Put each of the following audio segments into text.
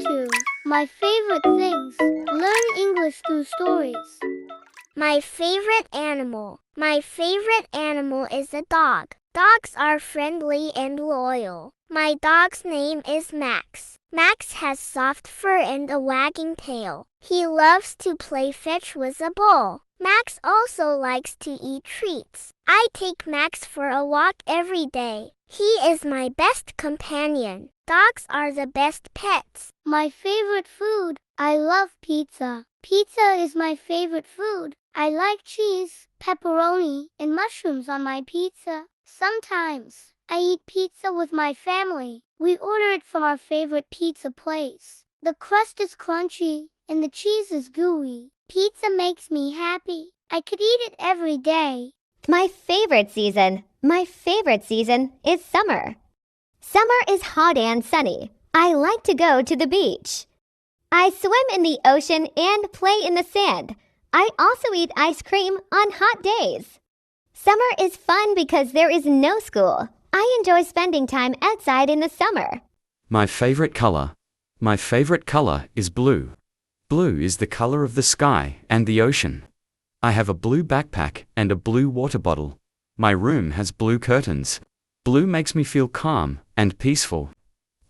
to my favorite things. Learn English through stories. My favorite animal. My favorite animal is a dog. Dogs are friendly and loyal. My dog's name is Max. Max has soft fur and a wagging tail. He loves to play fetch with a ball. Max also likes to eat treats. I take Max for a walk every day. He is my best companion. Dogs are the best pets. My favorite food. I love pizza. Pizza is my favorite food. I like cheese, pepperoni, and mushrooms on my pizza. Sometimes I eat pizza with my family. We order it from our favorite pizza place. The crust is crunchy and the cheese is gooey. Pizza makes me happy. I could eat it every day. My favorite season. My favorite season is summer. Summer is hot and sunny. I like to go to the beach. I swim in the ocean and play in the sand. I also eat ice cream on hot days. Summer is fun because there is no school. I enjoy spending time outside in the summer. My favorite color. My favorite color is blue. Blue is the color of the sky and the ocean. I have a blue backpack and a blue water bottle. My room has blue curtains. Blue makes me feel calm and peaceful.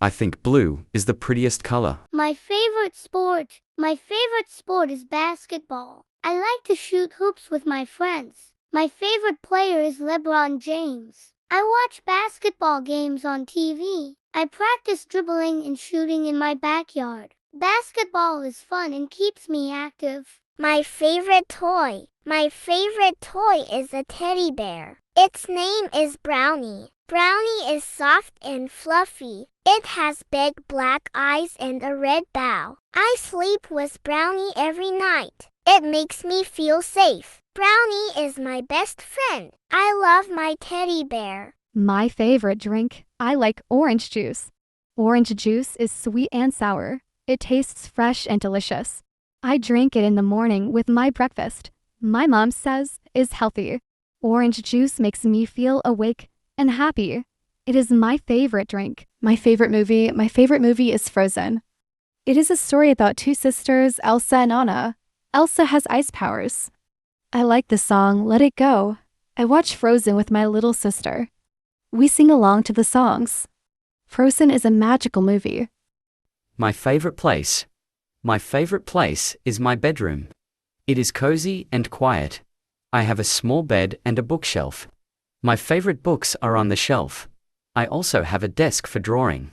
I think blue is the prettiest color. My favorite sport. My favorite sport is basketball. I like to shoot hoops with my friends. My favorite player is LeBron James. I watch basketball games on TV. I practice dribbling and shooting in my backyard. Basketball is fun and keeps me active. My favorite toy. My favorite toy is a teddy bear. Its name is Brownie. Brownie is soft and fluffy. It has big black eyes and a red bow. I sleep with Brownie every night. It makes me feel safe. Brownie is my best friend. I love my teddy bear. My favorite drink. I like orange juice. Orange juice is sweet and sour. It tastes fresh and delicious. I drink it in the morning with my breakfast. My mom says is healthy. Orange juice makes me feel awake and happy. It is my favorite drink. My favorite movie is Frozen. It is a story about two sisters, Elsa and Anna. Elsa has ice powers. I like the song Let It Go. I watch Frozen with my little sister. We sing along to the songs. Frozen is a magical movie. My favorite place. My favorite place is my bedroom. It is cozy and quiet. I have a small bed and a bookshelf. My favorite books are on the shelf. I also have a desk for drawing.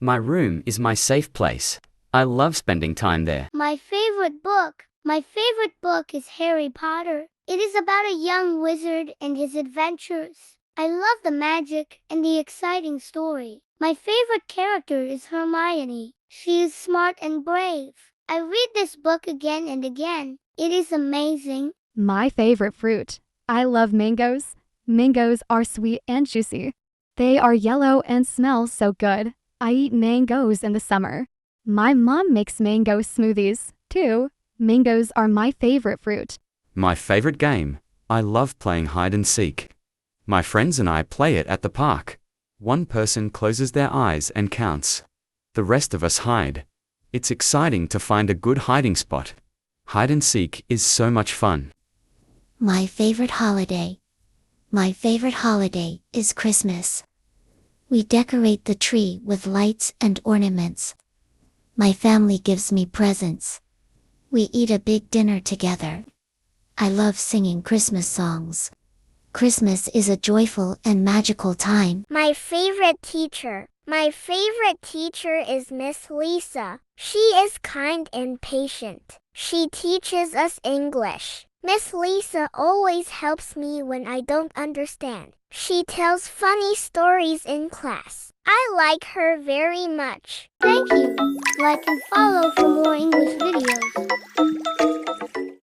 My room is my safe place. I love spending time there. My favorite book. My favorite book is Harry Potter. It is about a young wizard and his adventures. I love the magic and the exciting story. My favorite character is Hermione. She is smart and brave. I read this book again and again. It is amazing. My favorite fruit. I love mangoes. Mangoes are sweet and juicy. They are yellow and smell so good. I eat mangoes in the summer. My mom makes mango smoothies, too. Mangoes are my favorite fruit. My favorite game. I love playing hide and seek. My friends and I play it at the park. One person closes their eyes and counts. The rest of us hide. It's exciting to find a good hiding spot. Hide and seek is so much fun. My favorite holiday. My favorite holiday is Christmas. We decorate the tree with lights and ornaments. My family gives me presents. We eat a big dinner together. I love singing Christmas songs. Christmas is a joyful and magical time. My favorite teacher. My favorite teacher is Miss Lisa. She is kind and patient. She teaches us English. Miss Lisa always helps me when I don't understand. She tells funny stories in class. I like her very much. Thank you. Like and follow for more English videos.